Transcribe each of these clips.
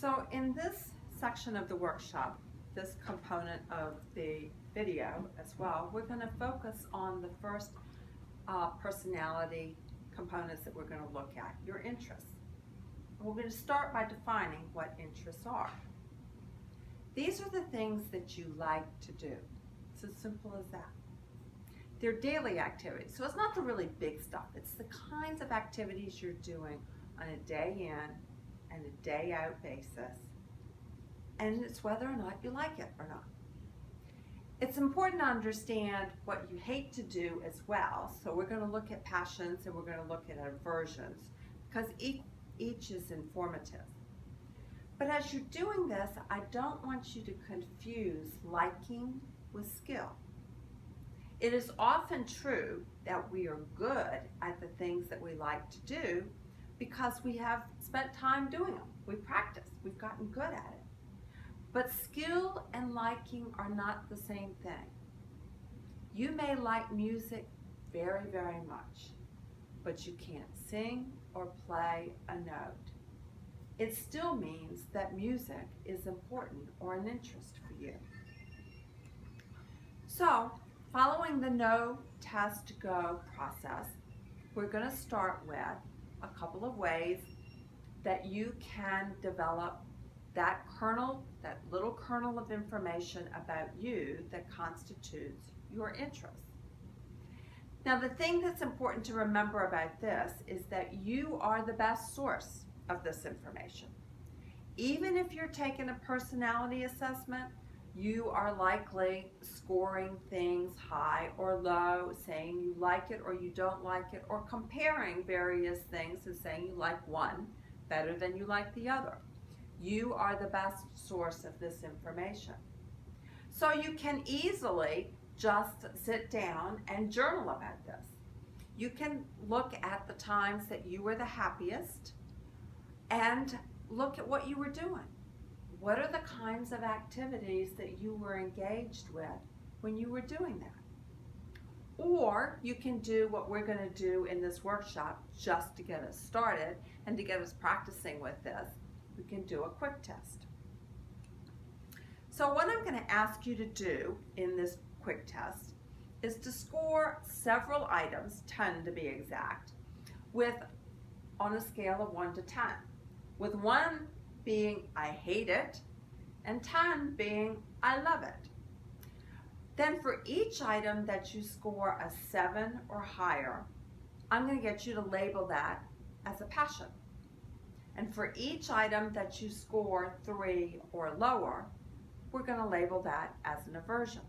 So in this section of the workshop, this component of the video as well, we're going to focus on the first personality components that we're going to look at, your interests. We're going to start by defining what interests are. These are the things that you like to do. It's as simple as that. They're daily activities, so it's not the really big stuff. It's the kinds of activities you're doing on a day in and a day out basis, and it's whether or not you like it or not. It's important to understand what you hate to do as well, so we're going to look at passions and we're going to look at aversions, because each is informative. But as you're doing this, I don't want you to confuse liking with skill. It is often true that we are good at the things that we like to do because we have spent time doing them. We practice, we've gotten good at it. But skill and liking are not the same thing. You may like music very, very much, but you can't sing or play a note. It still means that music is important or an interest for you. So, following the no, test, go process, we're going to start with a couple of ways that you can develop that kernel, that little kernel of information about you that constitutes your interests. Now, the thing that's important to remember about this is that you are the best source of this information. Even if you're taking a personality assessment, you are likely scoring things high or low, saying you like it or you don't like it, or comparing various things and saying you like one better than you like the other. You are the best source of this information. So you can easily just sit down and journal about this. You can look at the times that you were the happiest and look at what you were doing. What are the kinds of activities that you were engaged with when you were doing that? Or you can do what we're going to do in this workshop just to get us started and to get us practicing with this. We can do a quick test. So what I'm going to ask you to do in this quick test is to score several items, 10 to be exact, on a scale of 1 to 10, with 1 being I hate it and 10 being I love it. Then for each item that you score a 7 or higher, I'm going to get you to label that as a passion. And for each item that you score 3 or lower, we're going to label that as an aversion.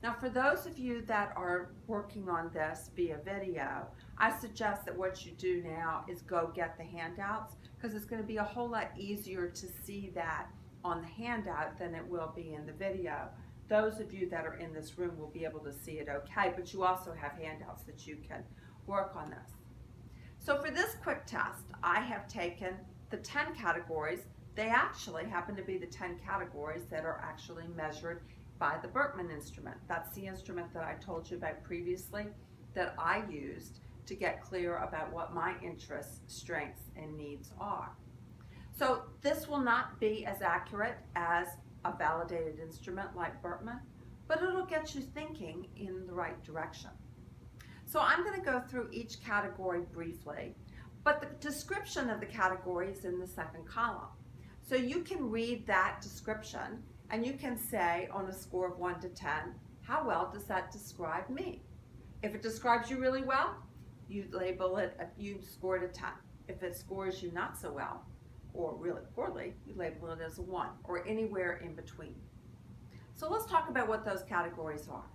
Now, for those of you that are working on this via video, I suggest that what you do now is go get the handouts, because it's going to be a whole lot easier to see that on the handout than it will be in the video. Those of you that are in this room will be able to see it okay, but you also have handouts that you can work on this. So for this quick test, I have taken the 10 categories. They actually happen to be the 10 categories that are actually measured by the Berkman instrument. That's the instrument that I told you about previously that I used to get clear about what my interests, strengths, and needs are. So this will not be as accurate as a validated instrument like Berkman, but it'll get you thinking in the right direction. So I'm going to go through each category briefly, but the description of the category is in the second column. So you can read that description and you can say on a score of 1 to 10, how well does that describe me? If it describes you really well, you label it, you scored a 10. If it scores you not so well, or really poorly, you label it as a 1, or anywhere in between. So let's talk about what those categories are.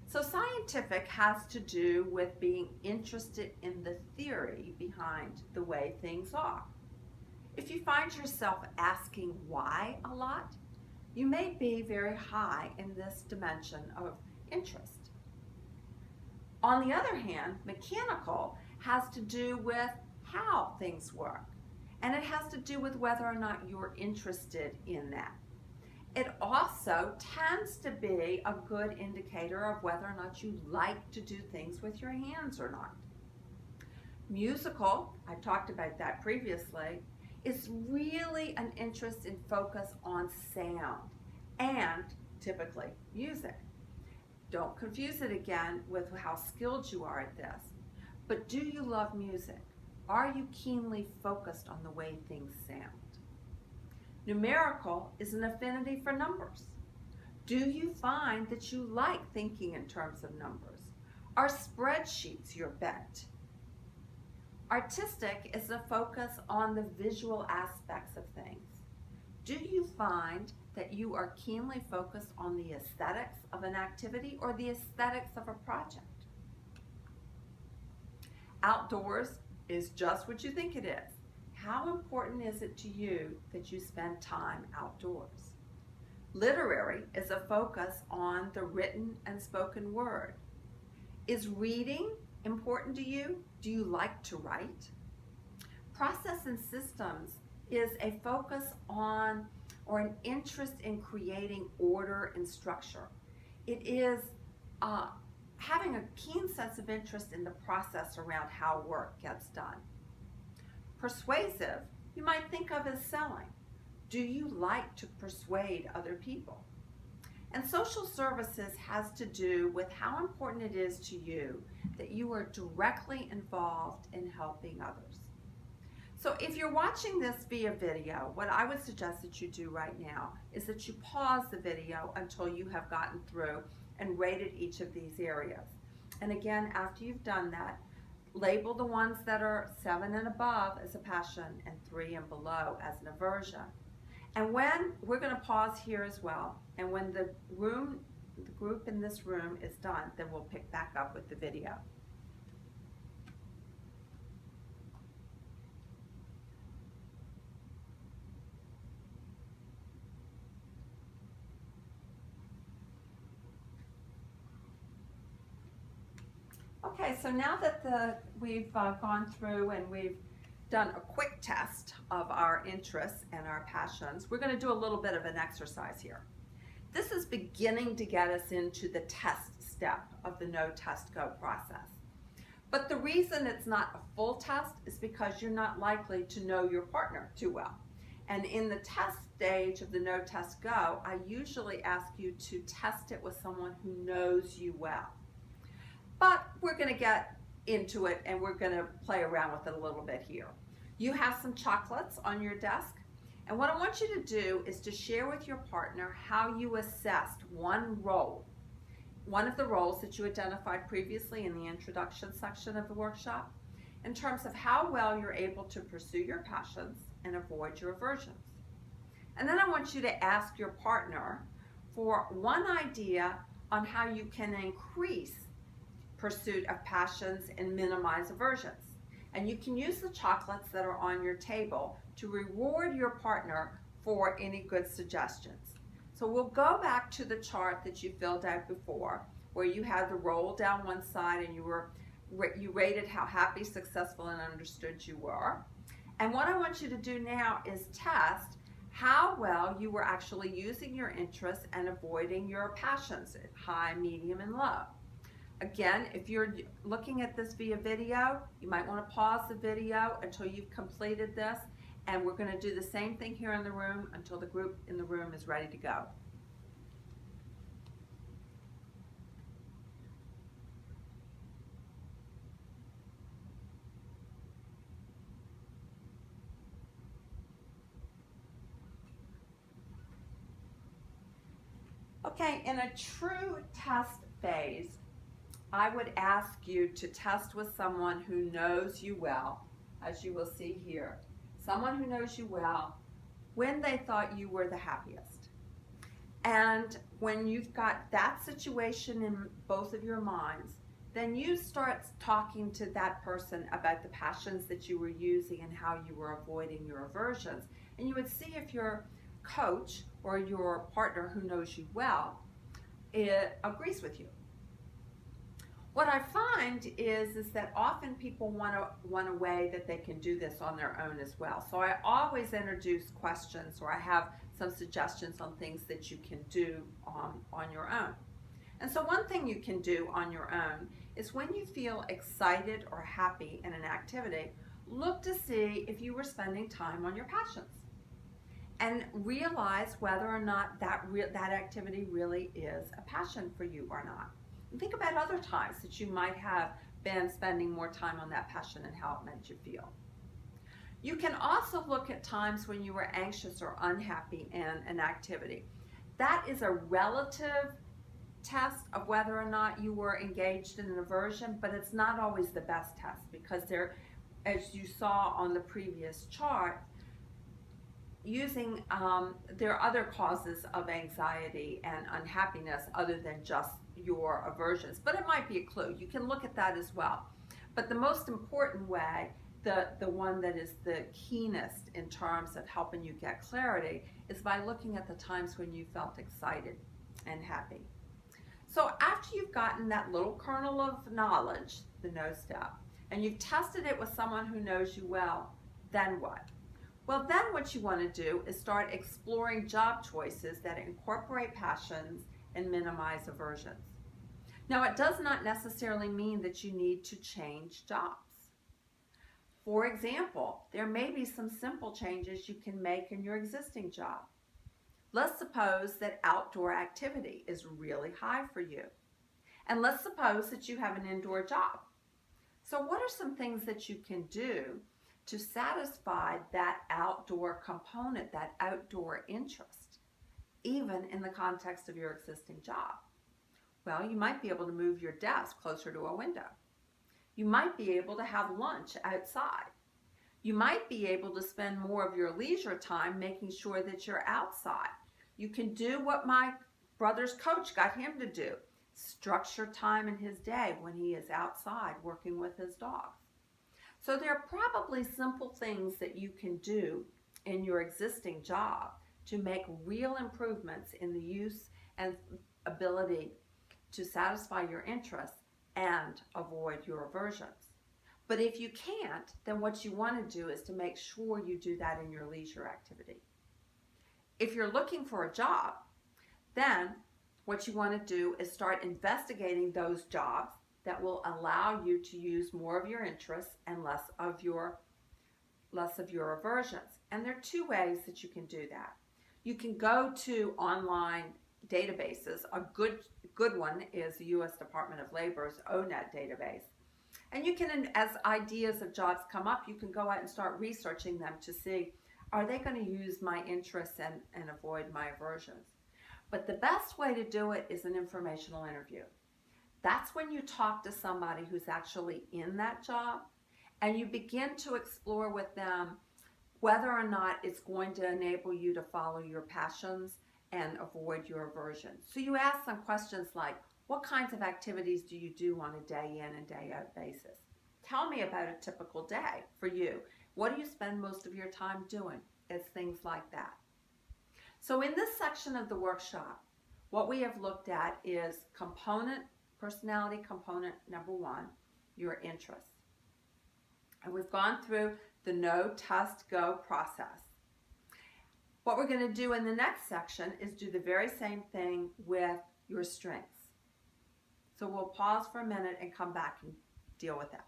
So scientific has to do with being interested in the theory behind the way things are. If you find yourself asking why a lot, you may be very high in this dimension of interest. On the other hand, mechanical has to do with how things work, and it has to do with whether or not you're interested in that. It also tends to be a good indicator of whether or not you like to do things with your hands or not. Musical, I talked about that previously, is really an interest and focus on sound and typically music. Don't confuse it again with how skilled you are at this. But do you love music? Are you keenly focused on the way things sound? Numerical is an affinity for numbers. Do you find that you like thinking in terms of numbers? Are spreadsheets your bent? Artistic is a focus on the visual aspects of things. Do you find that you are keenly focused on the aesthetics of an activity or the aesthetics of a project? Outdoors is just what you think it is. How important is it to you that you spend time outdoors? Literary is a focus on the written and spoken word. Is reading important to you? Do you like to write? Process and systems is a focus on or an interest in creating order and structure. It is having a keen sense of interest in the process around how work gets done. Persuasive, you might think of as selling. Do you like to persuade other people? And social services has to do with how important it is to you that you are directly involved in helping others. So if you're watching this via video, what I would suggest that you do right now is that you pause the video until you have gotten through and rated each of these areas. And again, after you've done that, label the ones that are 7 and above as a passion and 3 and below as an aversion. And when we're going to pause here as well, and when the group in this room is done, then we'll pick back up with the video. Okay, so now that we've gone through and we've done a quick test of our interests and our passions, we're going to do a little bit of an exercise here. This is beginning to get us into the test step of the No Test Go process. But the reason it's not a full test is because you're not likely to know your partner too well. And in the test stage of the No Test Go, I usually ask you to test it with someone who knows you well. But we're going to get into it and we're going to play around with it a little bit here. You have some chocolates on your desk, and what I want you to do is to share with your partner how you assessed one of the roles that you identified previously in the introduction section of the workshop, in terms of how well you're able to pursue your passions and avoid your aversions. And then I want you to ask your partner for one idea on how you can increase pursuit of passions and minimize aversions. And you can use the chocolates that are on your table to reward your partner for any good suggestions. So we'll go back to the chart that you filled out before, where you had the roll down one side and you rated how happy, successful, and understood you were. And what I want you to do now is test how well you were actually using your interests and avoiding your passions, high, medium, and low. Again, if you're looking at this via video, you might want to pause the video until you've completed this, and we're going to do the same thing here in the room until the group in the room is ready to go. Okay, in a true test phase, I would ask you to test with someone who knows you well, as you will see here. Someone who knows you well, when they thought you were the happiest. And when you've got that situation in both of your minds, then you start talking to that person about the passions that you were using and how you were avoiding your aversions. And you would see if your coach or your partner who knows you well agrees with you. What I find is that often people want a way that they can do this on their own as well. So I always introduce questions, or I have some suggestions on things that you can do on your own. And so one thing you can do on your own is when you feel excited or happy in an activity, look to see if you were spending time on your passions and realize whether or not that activity really is a passion for you or not. And think about other times that you might have been spending more time on that passion and how it made you feel. You can also look at times when you were anxious or unhappy in an activity. That is a relative test of whether or not you were engaged in an aversion, but it's not always the best test because there, as you saw on the previous chart, there are other causes of anxiety and unhappiness other than just your aversions, but it might be a clue. You can look at that as well. But the most important way, the one that is the keenest in terms of helping you get clarity, is by looking at the times when you felt excited and happy. So after you've gotten that little kernel of knowledge, the know step, and you've tested it with someone who knows you well, then what? Well, then what you want to do is start exploring job choices that incorporate passions and minimize aversions. Now, it does not necessarily mean that you need to change jobs. For example, there may be some simple changes you can make in your existing job. Let's suppose that outdoor activity is really high for you. And let's suppose that you have an indoor job. So what are some things that you can do to satisfy that outdoor component, that outdoor interest, even in the context of your existing job? Well, you might be able to move your desk closer to a window. You might be able to have lunch outside. You might be able to spend more of your leisure time making sure that you're outside. You can do what my brother's coach got him to do. Structure time in his day when he is outside working with his dogs. So there are probably simple things that you can do in your existing job to make real improvements in the use and ability to satisfy your interests and avoid your aversions. But if you can't, then what you want to do is to make sure you do that in your leisure activity. If you're looking for a job, then what you want to do is start investigating those jobs that will allow you to use more of your interests and less of your aversions. And there are two ways that you can do that. You can go to online databases. A good one is the U.S. Department of Labor's ONET database. And you can, as ideas of jobs come up, you can go out and start researching them to see, are they going to use my interests and avoid my aversions? But the best way to do it is an informational interview. That's when you talk to somebody who's actually in that job and you begin to explore with them whether or not it's going to enable you to follow your passions and avoid your aversions. So you ask some questions like, what kinds of activities do you do on a day in and day out basis? Tell me about a typical day for you. What do you spend most of your time doing? It's things like that. So in this section of the workshop, what we have looked at is personality component number 1, your interests. And we've gone through the know, test, go process. What we're going to do in the next section is do the very same thing with your strengths. So we'll pause for a minute and come back and deal with that.